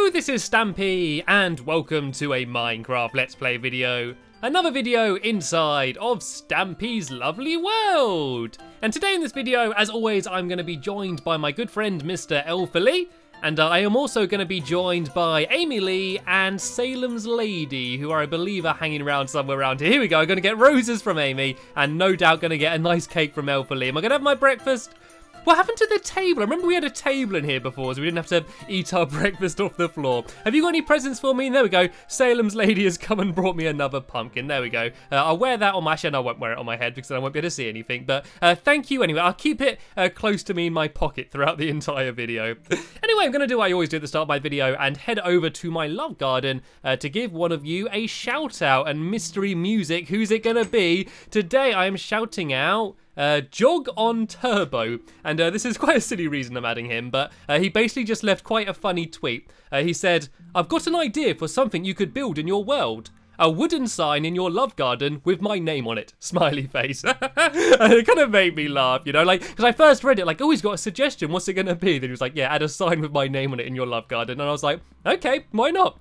Hello, this is Stampy, and welcome to a Minecraft Let's Play video. Another video inside of Stampy's lovely world. And today in this video, as always, I'm going to be joined by my good friend Mr. Elfily, and I am also going to be joined by Amy Lee and Salem's Lady, who I believe are hanging around somewhere around here. Here we go, I'm going to get roses from Amy, and no doubt going to get a nice cake from Elfily. Am I going to have my breakfast? What happened to the table? I remember we had a table in here before, so we didn't have to eat our breakfast off the floor. Have you got any presents for me? There we go. Salem's Lady has come and brought me another pumpkin. There we go. I'll wear that on my head. I won't wear it on my head because I won't be able to see anything. But thank you anyway. I'll keep it close to me in my pocket throughout the entire video. Anyway, I'm going to do what I always do at the start of my video and head over to my love garden to give one of you a shout out and mystery music. Who's it going to be? Today I am shouting out Jog on Turbo, and this is quite a silly reason I'm adding him, but he basically just left quite a funny tweet. He said, "I've got an idea for something you could build in your world. A wooden sign in your love garden with my name on it." Smiley face. It kind of made me laugh, you know, like, because I first read it, like, oh, he's got a suggestion, what's it going to be? Then he was like, yeah, add a sign with my name on it in your love garden. And I was like, okay, why not?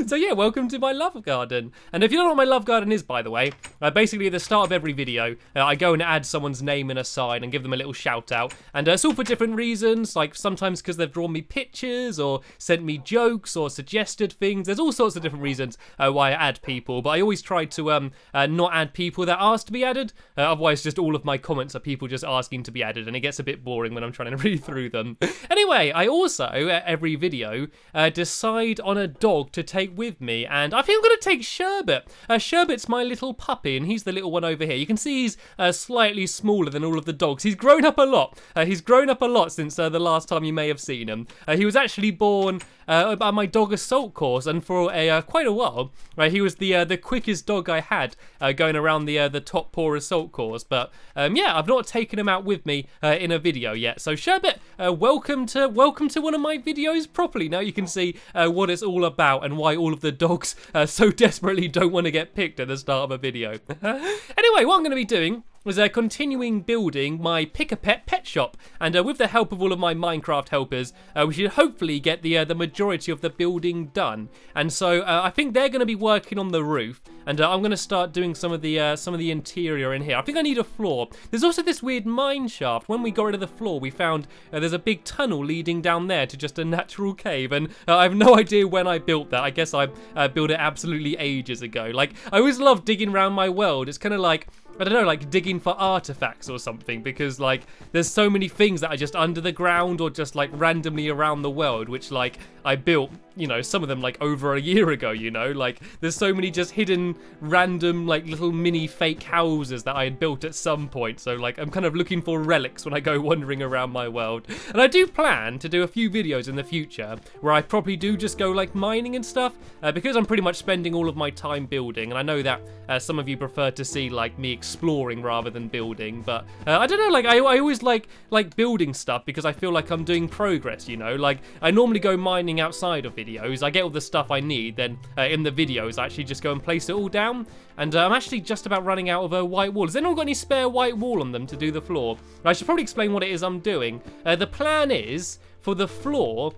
So yeah, welcome to my love garden. And if you don't know what my love garden is, by the way, basically at the start of every video, I go and add someone's name in a sign and give them a little shout out. And it's all for different reasons, like sometimes because they've drawn me pictures or sent me jokes or suggested things. There's all sorts of different reasons why I add people, but I always try to not add people that ask to be added. Otherwise, just all of my comments are people just asking to be added, and it gets a bit boring when I'm trying to read through them. Anyway, I also, every video, decide on a dog to take with me, and I think I'm going to take Sherbet. Sherbet's my little puppy, and he's the little one over here. You can see he's slightly smaller than all of the dogs. He's grown up a lot. He's grown up a lot since the last time you may have seen him. He was actually born by my dog assault course, and for quite a while, he was the quickest dog I had going around the top paw assault course. But yeah, I've not taken him out with me in a video yet. So Sherbet, welcome to one of my videos properly. Now you can see what it's all about and why all of the dogs so desperately don't want to get picked at the start of a video. Anyway, what I'm going to be doing was continuing building my Pick-a-Pet pet shop, and with the help of all of my Minecraft helpers, we should hopefully get the majority of the building done. And so I think they're going to be working on the roof, and I'm going to start doing some of the interior in here. I think I need a floor. There's also this weird mine shaft. When we got rid of the floor, we found there's a big tunnel leading down there to just a natural cave, and I have no idea when I built that. I guess I built it absolutely ages ago. Like, I always love digging around my world. It's kind of like, I don't know, like digging for artifacts or something, because like there's so many things that are just under the ground or just like randomly around the world, which like I built, you know, some of them like over a year ago, you know, like there's so many just hidden random like little mini fake houses that I had built at some point. So like I'm kind of looking for relics when I go wandering around my world. And I do plan to do a few videos in the future where I probably do just go like mining and stuff, because I'm pretty much spending all of my time building, and I know that some of you prefer to see like me exploring rather than building, but I don't know, like I always like building stuff because I feel like I'm doing progress, you know. Like I normally go mining outside of videos, I get all the stuff I need, then in the videos I actually just go and place it all down, and I'm actually just about running out of a white wall. Has anyone got any spare white wall on them to do the floor? I should probably explain what it is I'm doing. The plan is for the floor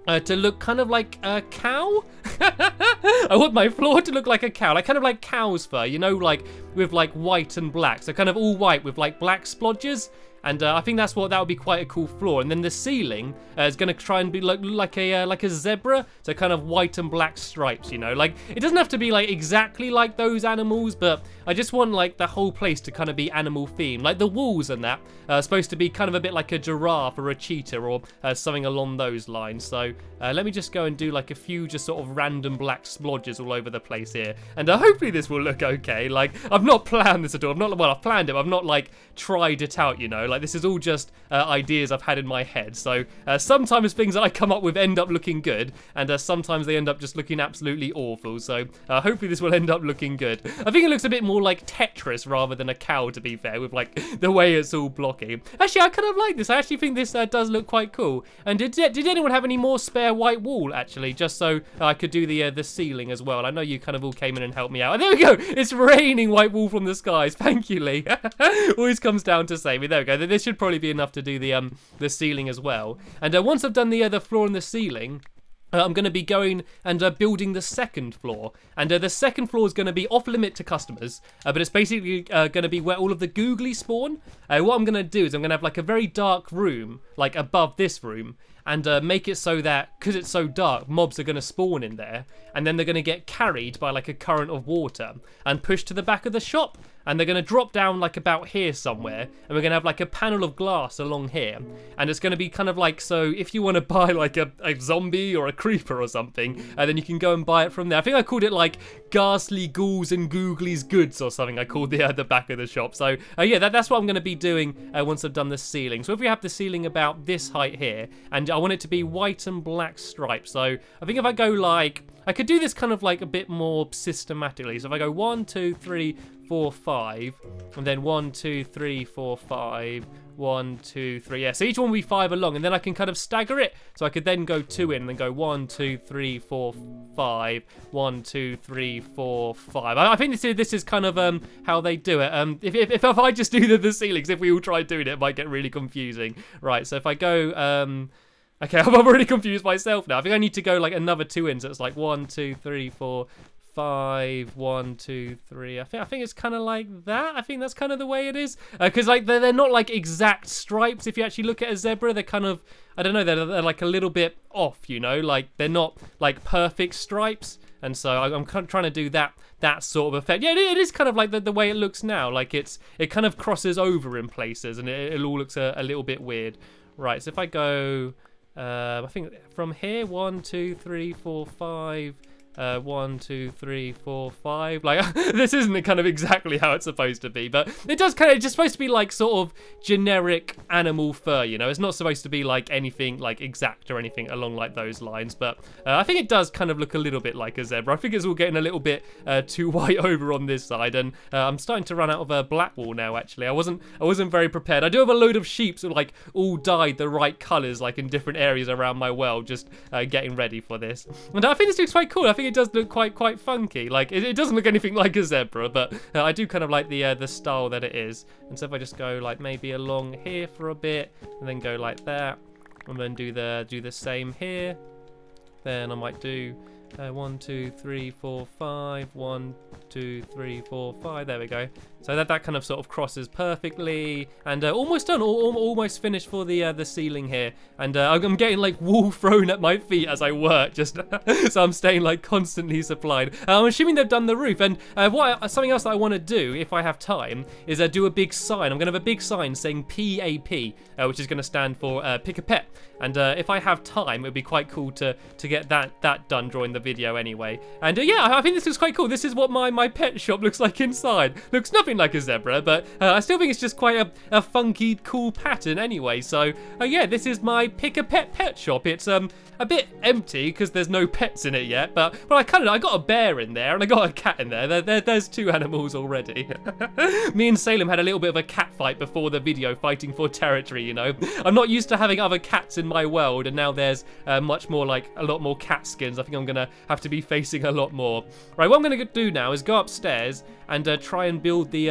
to look kind of like a cow. I want my floor to look like a cow, like kind of like cow's fur, you know, like with like white and black, so kind of all white with like black splodges. And I think that would be quite a cool floor. And then the ceiling is going to try and be like a zebra, so kind of white and black stripes, you know. Like it doesn't have to be like exactly like those animals, but I just want like the whole place to kind of be animal themed. Like the walls and that are supposed to be kind of a bit like a giraffe or a cheetah or something along those lines. So let me just go and do like a few just sort of random black splodges all over the place here, and hopefully this will look okay. Like I've not planned this at all. I've planned it, but I've not like tried it out, you know. Like this is all just ideas I've had in my head. So sometimes things that I come up with end up looking good, and sometimes they end up just looking absolutely awful. So hopefully this will end up looking good. I think it looks a bit more like Tetris rather than a cow, to be fair, with like the way it's all blocky. Actually, I kind of like this. I actually think this does look quite cool. And did anyone have any more spare white wool, actually, just so I could do the ceiling as well? I know you kind of all came in and helped me out. And there we go. It's raining white wool from the skies. Thank you, Lee. Always comes down to save me. There we go. This should probably be enough to do the ceiling as well. And once I've done the floor and the ceiling, I'm going to be going and building the second floor. And the second floor is going to be off limit to customers, but it's basically going to be where all of the Googlie spawn. What I'm going to do is I'm going to have like a very dark room, like above this room, and make it so that, because it's so dark, mobs are going to spawn in there, and then they're going to get carried by like a current of water and pushed to the back of the shop. And they're going to drop down like about here somewhere, and we're going to have like a panel of glass along here, and it's going to be kind of like, so if you want to buy like a zombie or a creeper or something, then you can go and buy it from there. I think I called it like Ghastly Ghouls and Googlie's Goods or something. I called the back of the shop. So yeah, that's what I'm going to be doing once I've done the ceiling. So if we have the ceiling about this height here, and I want it to be white and black stripes. So I think if I go like, I could do this kind of like a bit more systematically. So if I go 1, 2, 3, 4, 5, and then 1, 2, 3, 4, 5, 1, 2, 3. Yeah, so each one will be 5 along, and then I can kind of stagger it. So I could then go 2 in and then go 1, 2, 3, 4, 5, 1, 2, 3, 4, 5. I think this is kind of how they do it. If I just do the ceilings, if we all try doing it, it might get really confusing. Right, so if I go okay, I'm already confused myself now. I think I need to go like another 2 in, so it's like 1, 2, 3, 4, 5, 1, 2, 3. I think it's kind of like that. I think that's kind of the way it is. Because like they're not like exact stripes. If you actually look at a zebra, they're kind of, I don't know, they're like a little bit off, you know, like they're not like perfect stripes. And so I'm kind of trying to do that sort of effect. Yeah, it is kind of like the way it looks now. Like it kind of crosses over in places, and it all looks a little bit weird. Right, so if I go, I think from here, 1, 2, 3, 4, 5. 1, 2, 3, 4, 5. Like this isn't kind of exactly how it's supposed to be, but it does kind of. It's just supposed to be like sort of generic animal fur, you know. It's not supposed to be like anything like exact or anything along like those lines. But I think it does kind of look a little bit like a zebra. I think it's all getting a little bit too white over on this side, and I'm starting to run out of black wool now. Actually, I wasn't very prepared. I do have a load of sheep that like all dyed the right colours, like in different areas around my world, just getting ready for this. And I think this looks quite cool. I think it does look quite funky. Like it doesn't look anything like a zebra, but I do kind of like the style that it is. And so if I just go like maybe along here for a bit, and then go like that, and then do the same here, then I might do 1, 2, 3, 4, 5. 1, 2, 3, 4, 5. There we go. So that kind of sort of crosses perfectly, and almost done, almost finished for the ceiling here. And I'm getting like wool thrown at my feet as I work, just so I'm staying like constantly supplied. I'm assuming they've done the roof, and something else that I want to do if I have time is do a big sign. I'm gonna have a big sign saying PAP, which is gonna stand for pick a pet. And if I have time, it'd be quite cool to get that done during the video anyway. And yeah, I think this is quite cool. This is what my pet shop looks like inside. Looks nothing like a zebra, but I still think it's just quite a funky, cool pattern anyway. So yeah, this is my pick a pet shop. It's a bit empty because there's no pets in it yet, but I got a bear in there and I got a cat in there. There's 2 animals already. Me and Salem had a little bit of a cat fight before the video, fighting for territory, you know. I'm not used to having other cats in my world, and now there's much more, like a lot more cat skins. I think I'm gonna have to be facing a lot more. Right, what I'm gonna do now is go upstairs and try and build the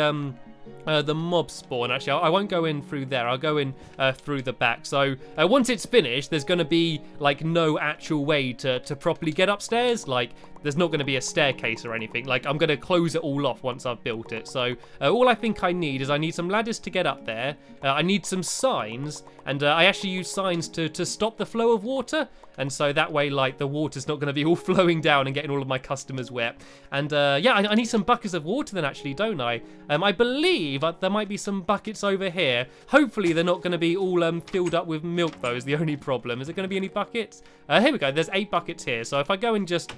mob spawn. Actually, I won't go in through there. I'll go in through the back. So once it's finished, there's going to be like no actual way to properly get upstairs. Like there's not going to be a staircase or anything. Like I'm going to close it all off once I've built it. So all I think I need is I need some ladders to get up there. I need some signs, and I actually use signs to stop the flow of water. And so that way, like, the water's not going to be all flowing down and getting all of my customers wet. And yeah, I need some buckets of water then, actually, don't I? I believe there might be some buckets over here. Hopefully they're not going to be all filled up with milk, though, is the only problem. Is there going to be any buckets? Here we go. There's 8 buckets here. So if I go and just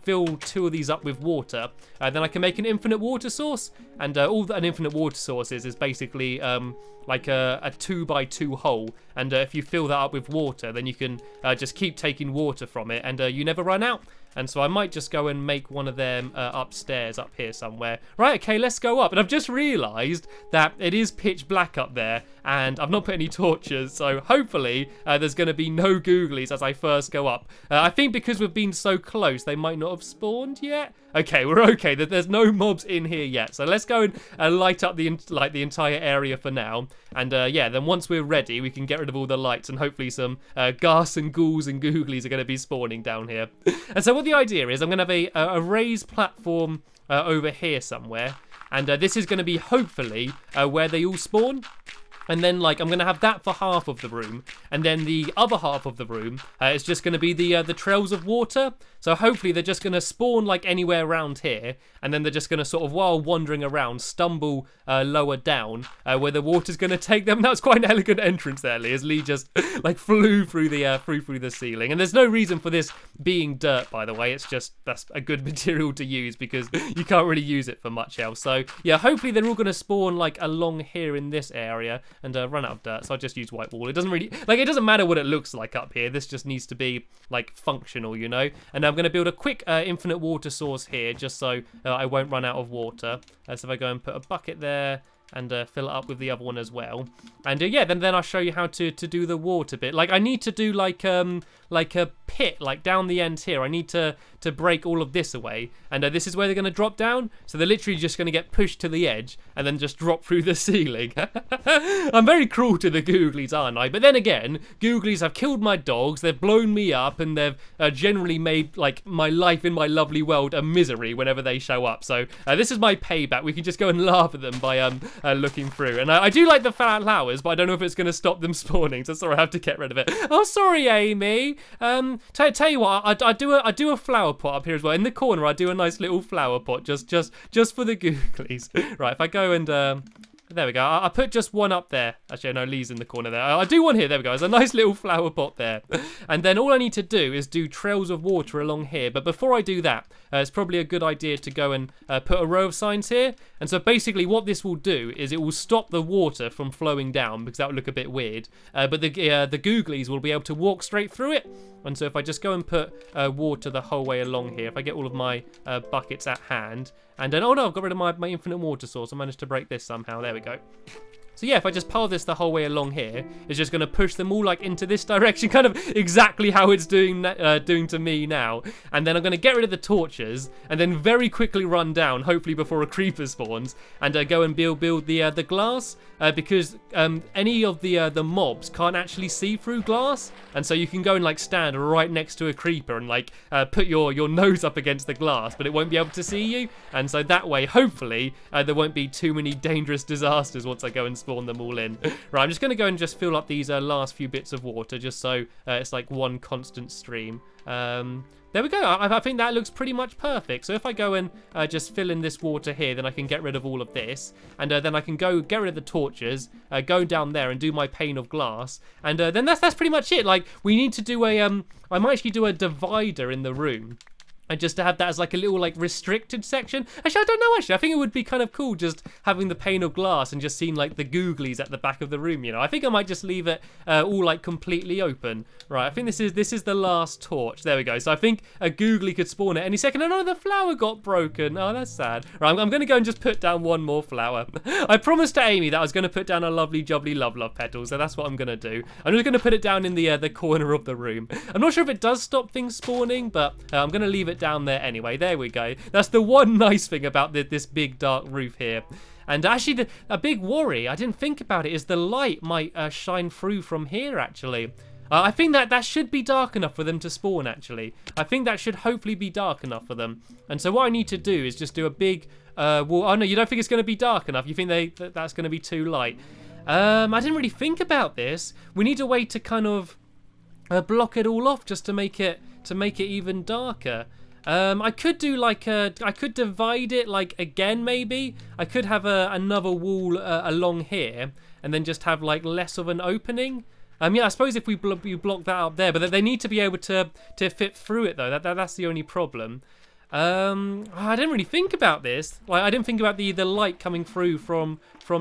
fill 2 of these up with water, then I can make an infinite water source. And all that an infinite water source is basically like a 2x2 hole. And if you fill that up with water, then you can just keep taking water from it, and you never run out. And so I might just go and make one of them upstairs up here somewhere. Right, okay, let's go up. And I've just realised that it is pitch black up there, and I've not put any torches, so hopefully there's going to be no googlies as I first go up. I think because we've been so close, they might not have spawned yet. Okay, we're okay. There's no mobs in here yet, so let's go and light up the entire area for now. And yeah, then once we're ready, we can get rid of all the lights, and hopefully some ghast and ghouls and googlies are going to be spawning down here. And so what the idea is, I'm going to have a raised platform over here somewhere, and this is going to be hopefully where they all spawn. And then, like, I'm going to have that for half of the room. And then the other half of the room is just going to be the trails of water. So hopefully they're just going to spawn, like, anywhere around here. And then they're just going to sort of, while wandering around, stumble lower down where the water's going to take them. That was quite an elegant entrance there, Lee, as Lee just, like, flew through the ceiling. And there's no reason for this being dirt, by the way. It's just, that's a good material to use because you can't really use it for much else. So, yeah, hopefully they're all going to spawn, like, along here in this area. And run out of dirt, so I just use white wall. It doesn't really, like, it doesn't matter what it looks like up here. This just needs to be, like, functional, you know. And I'm going to build a quick infinite water source here, just so I won't run out of water. So if I go and put a bucket there, and fill it up with the other one as well. And yeah, then I'll show you how to do the water bit. Like, I need to do like a pit, like down the end here. I need to break all of this away. And this is where they're going to drop down. So they're literally just going to get pushed to the edge and then just drop through the ceiling. I'm very cruel to the googlies, aren't I? But then again, googlies have killed my dogs. They've blown me up, and they've generally made, like, my life in my lovely world a misery whenever they show up. So this is my payback. We can just go and laugh at them by looking through. And I do like the flowers, but I don't know if it's going to stop them spawning, so sorry, I have to get rid of it. Oh, sorry, Amy. Tell you what, I do a flower pot up here as well. In the corner, I do a nice little flower pot just for the googlies. Right, if I go and there we go. I put just one up there. Actually, no, Lee's in the corner there. I do one here. There we go. There's a nice little flower pot there. And then all I need to do is do trails of water along here. But before I do that, it's probably a good idea to go and put a row of signs here. And so basically what this will do is it will stop the water from flowing down, because that would look a bit weird. But the googlies will be able to walk straight through it. And so if I just go and put water the whole way along here, if I get all of my buckets at hand, and then, oh no, I've got rid of my infinite water source. I managed to break this somehow. There we go. So yeah, if I just pile this the whole way along here, it's just going to push them all, like, into this direction, kind of exactly how it's doing to me now. And then I'm going to get rid of the torches, and then very quickly run down, hopefully before a creeper spawns, and go and build the glass, because any of the mobs can't actually see through glass, and so you can go and, like, stand right next to a creeper and, like, put your nose up against the glass, but it won't be able to see you. And so that way, hopefully, there won't be too many dangerous disasters once I go and spawn them all in. Right, I'm just going to go and just fill up these last few bits of water, just so it's like one constant stream. There we go. I think that looks pretty much perfect. So if I go and just fill in this water here, then I can get rid of all of this. And then I can go get rid of the torches, go down there and do my pane of glass. And then that's pretty much it. Like, we need to do a, I might actually do a divider in the room. And just to have that as like a little, like, restricted section. Actually, I don't know, actually. I think it would be kind of cool just having the pane of glass and just seeing, like, the googlies at the back of the room, you know. I think I might just leave it all, like, completely open. Right, I think this is the last torch. There we go. So I think a googly could spawn at any second. Oh no, the flower got broken. Oh, that's sad. Right, I'm going to go and just put down one more flower. I promised to Amy that I was going to put down a lovely, jubbly love petal, so that's what I'm going to do. I'm just going to put it down in the corner of the room. I'm not sure if it does stop things spawning, but I'm going to leave it down there anyway. There we go. That's the one nice thing about this big dark roof here. And actually, a big worry, I didn't think about it, is the light might shine through from here, actually. I think that should be dark enough for them to spawn, actually. I think that should hopefully be dark enough for them. And so what I need to do is just do a big wall. Oh, no, you don't think it's going to be dark enough? You think that's going to be too light? I didn't really think about this. We need a way to kind of block it all off just to make it even darker. I could do like I could divide it, like, again, maybe. I could have another wall along here and then just have, like, less of an opening. Yeah, I suppose if you block that up there, but they need to be able to fit through it, though. That's the only problem. I didn't really think about this. Like, I didn't think about the light coming through from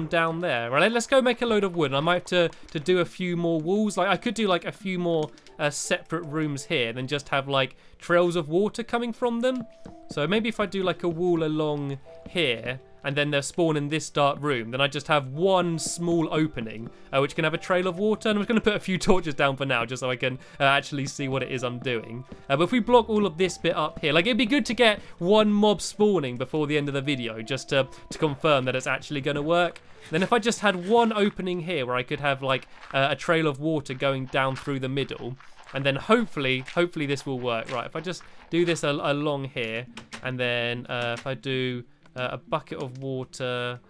down there. Right, let's go make a load of wood. I might have to do a few more walls. Like, I could do like a few more separate rooms here, and then just have like trails of water coming from them. So maybe if I do like a wall along here, and then they'll spawn in this dark room, then I just have one small opening, which can have a trail of water. And I'm just going to put a few torches down for now, just so I can actually see what it is I'm doing. But if we block all of this bit up here, like, it'd be good to get one mob spawning before the end of the video, just to confirm that it's actually going to work. Then if I just had one opening here where I could have like a trail of water going down through the middle, and then hopefully this will work. Right, if I just do this along here, and then if I do a bucket of water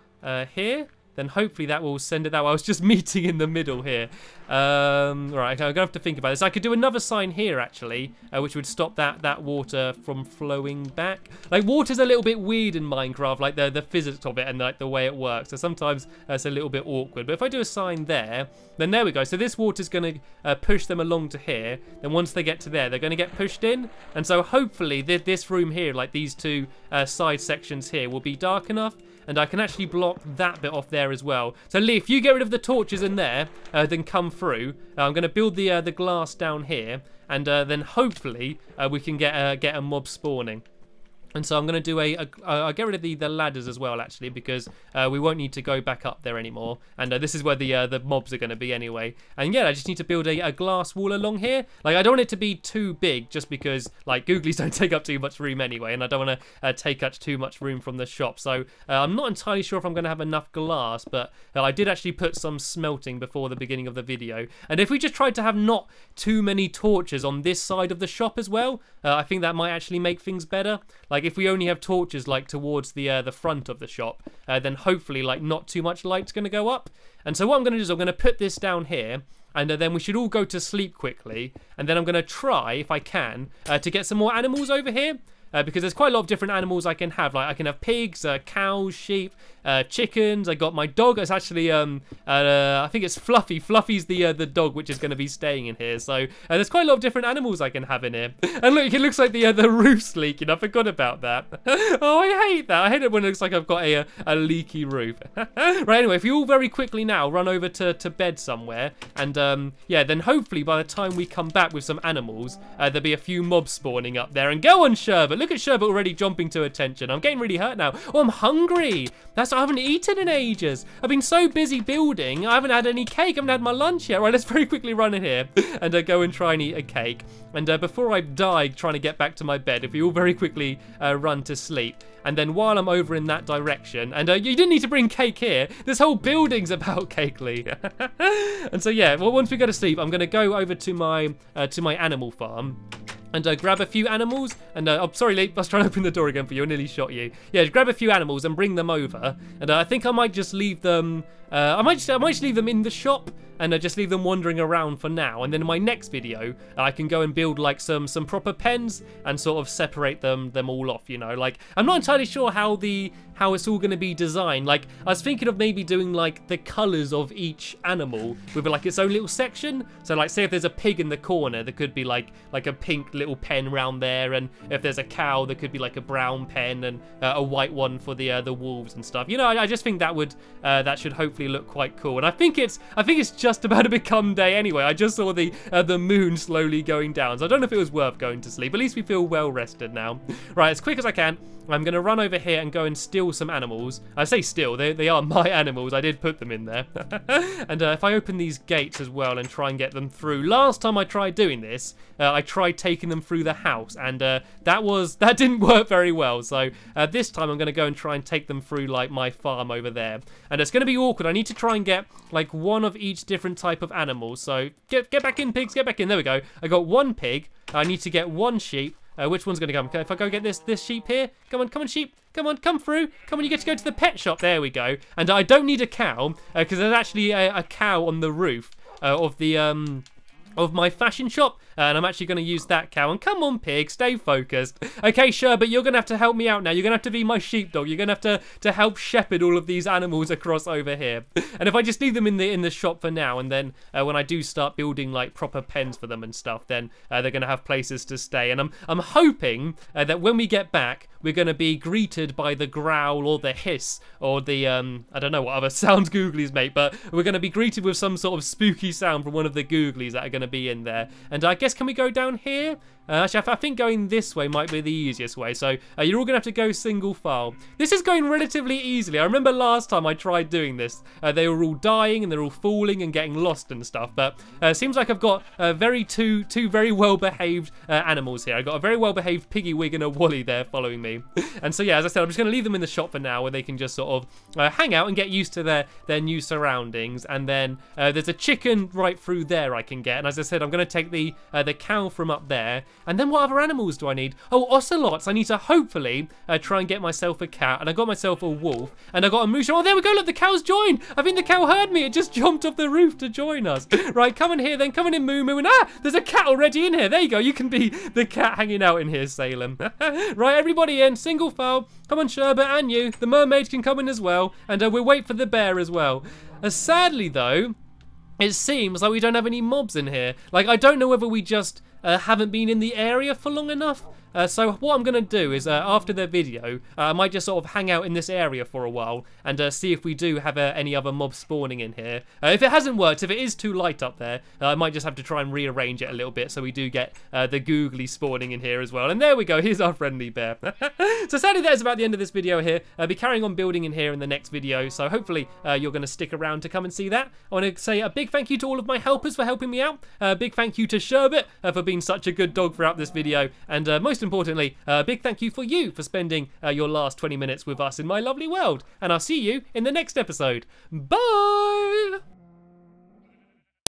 here, then hopefully that will send it that way. I was just meeting in the middle here. Right, I'm gonna have to think about this. I could do another sign here actually, which would stop that water from flowing back. Like, water's a little bit weird in Minecraft, like the physics of it and like the way it works. So sometimes it's a little bit awkward. But if I do a sign there, then there we go. So this water's gonna push them along to here. Then once they get to there, they're gonna get pushed in. And so hopefully this room here, like these two side sections here, will be dark enough. And I can actually block that bit off there as well. So Lee, if you get rid of the torches in there, then come through. I'm going to build the glass down here, and then hopefully we can get a mob spawning. And so I'm going to do I'll get rid of the ladders as well, actually, because we won't need to go back up there anymore. And this is where the mobs are going to be anyway. And yeah, I just need to build a glass wall along here. Like, I don't want it to be too big, just because, like, Googlies don't take up too much room anyway. And I don't want to take up too much room from the shop. So I'm not entirely sure if I'm going to have enough glass, but I did actually put some smelting before the beginning of the video. And if we just tried to have not too many torches on this side of the shop as well, I think that might actually make things better. Like, if we only have torches like towards the front of the shop, then hopefully like not too much light's going to go up. And so what I'm going to do is I'm going to put this down here, and then we should all go to sleep quickly. And then I'm going to try, if I can, to get some more animals over here. Because there's quite a lot of different animals I can have. Like, I can have pigs, cows, sheep, chickens. I got my dog. It's actually, I think it's Fluffy. Fluffy's the dog which is going to be staying in here. So there's quite a lot of different animals I can have in here. And look, it looks like the roof's leaking. I forgot about that. Oh, I hate that. I hate it when it looks like I've got a leaky roof. Right, anyway, if you all very quickly now run over to bed somewhere, and yeah, then hopefully by the time we come back with some animals, there'll be a few mobs spawning up there. And go on, Sherbet. Look at Sherbet already jumping to attention. I'm getting really hurt now. Oh, I'm hungry. I haven't eaten in ages. I've been so busy building. I haven't had any cake. I haven't had my lunch yet. Right, let's very quickly run in here and go and try and eat a cake. And before I die trying to get back to my bed, if we all very quickly run to sleep. And then while I'm over in that direction, and you didn't need to bring cake here. This whole building's about cake, Lee. And so yeah, well, once we go to sleep, I'm going to go over to my animal farm. And grab a few animals, and oh, sorry, Lee, I was trying to open the door again for you. I nearly shot you. Yeah, grab a few animals and bring them over. And I think I might just leave them. I might just leave them in the shop, and just leave them wandering around for now. And then in my next video, I can go and build like some proper pens and sort of separate them all off. You know, like, I'm not entirely sure how it's all going to be designed. Like, I was thinking of maybe doing like the colours of each animal with like its own little section. So like, say if there's a pig in the corner, there could be like a pink little pen round there, and if there's a cow, there could be like a brown pen and a white one for the wolves and stuff. You know, I just think that should hopefully look quite cool. And I think it's just about to become day anyway. I just saw the moon slowly going down, so I don't know if it was worth going to sleep. At least we feel well rested now. Right, as quick as I can, I'm going to run over here and go and steal some animals. I say steal, they are my animals. I did put them in there. And if I open these gates as well and try and get them through. Last time I tried doing this, I tried taking them through the house, and that didn't work very well. So this time I'm going to go and try and take them through like my farm over there. And it's going to be awkward. I need to try and get like one of each different type of animal. So get back in, pigs, get back in. There we go. I got one pig. I need to get one sheep. Which one's going to come? Okay, if I go get this sheep here. Come on, sheep. Come on, come through. Come on, you get to go to the pet shop. There we go. And I don't need a cow, because there's actually a cow on the roof of my fashion shop. and I'm actually going to use that cow. And come on, pig, stay focused. Okay, Sherbet, you're going to have to help me out now. You're going to have to be my sheepdog. You're going to have to help shepherd all of these animals across over here. And if I just leave them in the shop for now, and then when I do start building like proper pens for them and stuff, then they're going to have places to stay. And I'm hoping that when we get back, we're going to be greeted by the growl or the hiss or the, I don't know what other sounds Googlies make, but we're going to be greeted with some sort of spooky sound from one of the Googlies that are going to be in there. And I guess, can we go down here? Actually, I think going this way might be the easiest way. So you're all going to have to go single file. This is going relatively easily. I remember last time I tried doing this, they were all dying and they're all falling and getting lost and stuff. But it seems like I've got two very well-behaved animals here. I've got a very well-behaved Piggy Wig and a Wally there following me. And so yeah, as I said, I'm just going to leave them in the shop for now, where they can just sort of hang out and get used to their new surroundings. And then there's a chicken right through there I can get. And as I said, I'm going to take the cow from up there. And then what other animals do I need? Oh, ocelots. I need to hopefully try and get myself a cat. And I got myself a wolf. And I got a moose. Oh, there we go. Look, the cow's joined. I think the cow heard me. It just jumped off the roof to join us. Right, come in here then. Come on in, Moo Moo. And there's a cat already in here. There you go. You can be the cat hanging out in here, Salem. Right, everybody in. Single file. Come on, Sherbet, and you. The mermaid can come in as well. And we'll wait for the bear as well. Sadly, though, it seems like we don't have any mobs in here. Like, I don't know whether we just haven't been in the area for long enough. So what I'm going to do is, after the video, I might just sort of hang out in this area for a while and see if we do have any other mobs spawning in here. If it hasn't worked, if it is too light up there, I might just have to try and rearrange it a little bit so we do get the Googlie spawning in here as well. And there we go, here's our friendly bear. So sadly that is about the end of this video here. I'll be carrying on building in here in the next video, so hopefully you're going to stick around to come and see that. I want to say a big thank you to all of my helpers for helping me out. A big thank you to Sherbet for being such a good dog throughout this video. And most importantly, a big thank you for you for spending your last 20 minutes with us in my lovely world. And I'll see you in the next episode. Bye!